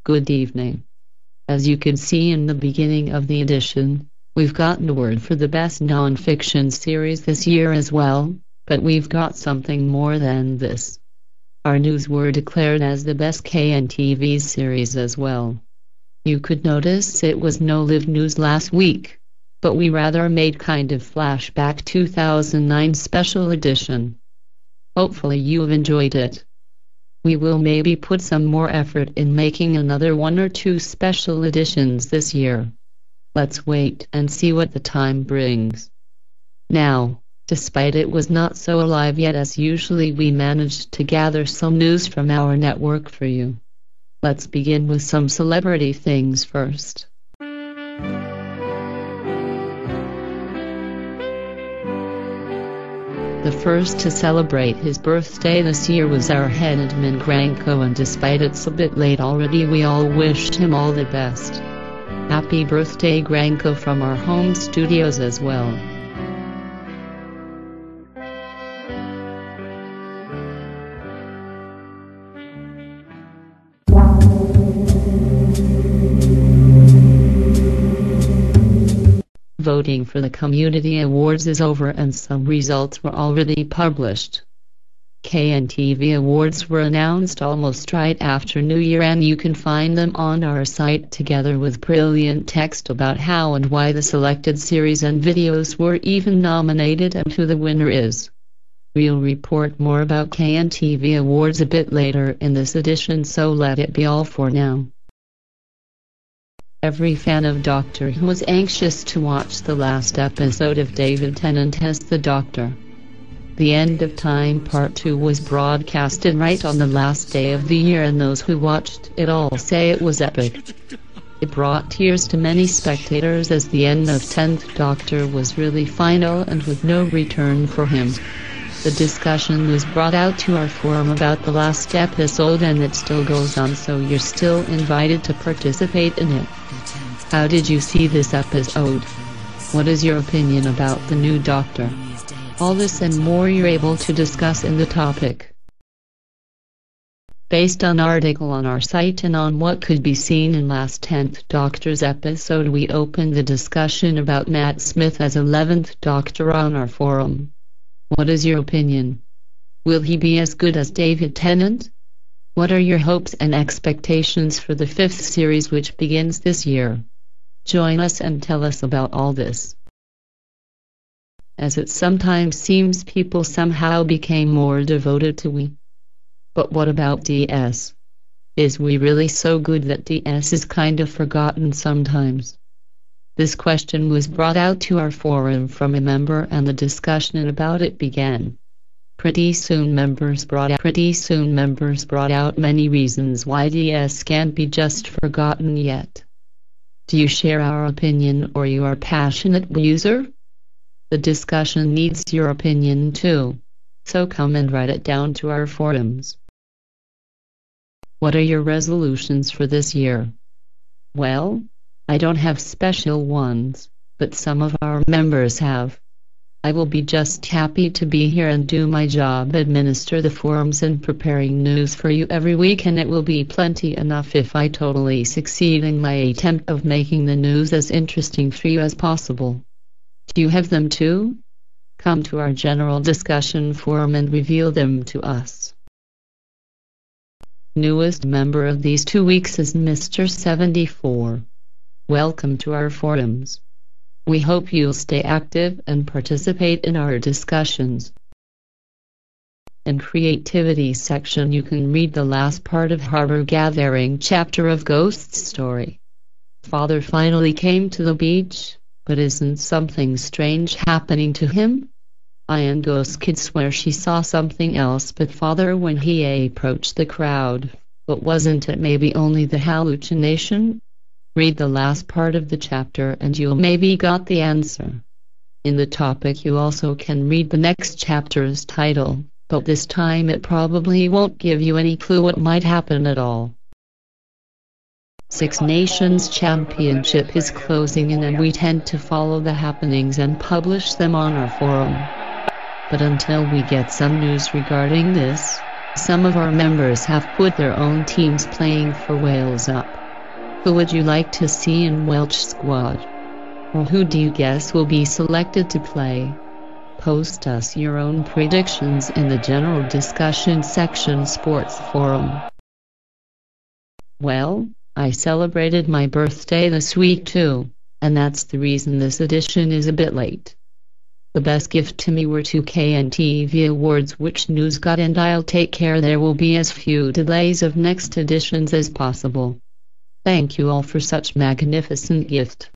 Good evening. As you can see in the beginning of the edition, we've got an award for the best non-fiction series this year as well, but we've got something more than this. Our news were declared as the best KN-TV series as well. You could notice it was no live news last week, but we rather made kind of flashback 2009 special edition. Hopefully you've enjoyed it. We will maybe put some more effort in making another 1 or 2 special editions this year. Let's wait and see what the time brings. Now, despite it was not so alive yet as usually, we managed to gather some news from our network for you. Let's begin with some celebrity things first. The first to celebrate his birthday this year was our head admin Granko, and despite it's a bit late already, we all wished him all the best. Happy birthday, Granko, from our home studios as well. Voting for the Community Awards is over and some results were already published. KN-TV Awards were announced almost right after New Year, and you can find them on our site together with brilliant text about how and why the selected series and videos were even nominated and who the winner is. We'll report more about KN-TV Awards a bit later in this edition, so let it be all for now. Every fan of Doctor Who was anxious to watch the last episode of David Tennant as the Doctor. The End of Time Part 2 was broadcasted right on the last day of the year, and those who watched it all say it was epic. It brought tears to many spectators as the end of 10th Doctor was really final and with no return for him. The discussion was brought out to our forum about the last episode, and it still goes on, so you're still invited to participate in it. How did you see this episode? What is your opinion about the new Doctor? All this and more you're able to discuss in the topic. Based on article on our site and on what could be seen in last 10th Doctor's episode, we opened the discussion about Matt Smith as 11th Doctor on our forum. What is your opinion? Will he be as good as David Tennant? What are your hopes and expectations for the 5th series, which begins this year? Join us and tell us about all this. As it sometimes seems, people somehow became more devoted to we. But what about DS? Is we really so good that DS is kind of forgotten sometimes? This question was brought out to our forum from a member, and the discussion about it began. Pretty soon members brought out many reasons why DS can't be just forgotten yet. Do you share our opinion, or you are a passionate user? The discussion needs your opinion too, so come and write it down to our forums. What are your resolutions for this year? Well, I don't have special ones, but some of our members have. I will be just happy to be here and do my job, administer the forums and preparing news for you every week, and it will be plenty enough if I totally succeed in my attempt of making the news as interesting for you as possible. Do you have them too? Come to our general discussion forum and reveal them to us. Newest member of these 2 weeks is Mr. 74. Welcome to our forums. We hope you'll stay active and participate in our discussions. In creativity section, you can read the last part of Harbor Gathering chapter of Ghost's story. Father finally came to the beach, but isn't something strange happening to him? Ian Ghost could swear she saw something else but Father when he approached the crowd, but wasn't it maybe only the hallucination? Read the last part of the chapter and you'll maybe got the answer. In the topic you also can read the next chapter's title, but this time it probably won't give you any clue what might happen at all. Six Nations Championship is closing in, and we tend to follow the happenings and publish them on our forum. But until we get some news regarding this, some of our members have put their own teams playing for Wales up. Who would you like to see in Welsh squad? Or who do you guess will be selected to play? Post us your own predictions in the general discussion section sports forum. Well, I celebrated my birthday this week too, and that's the reason this edition is a bit late. The best gift to me were 2 KNTV awards which news got, and I'll take care there will be as few delays of next editions as possible. Thank you all for such magnificent gift.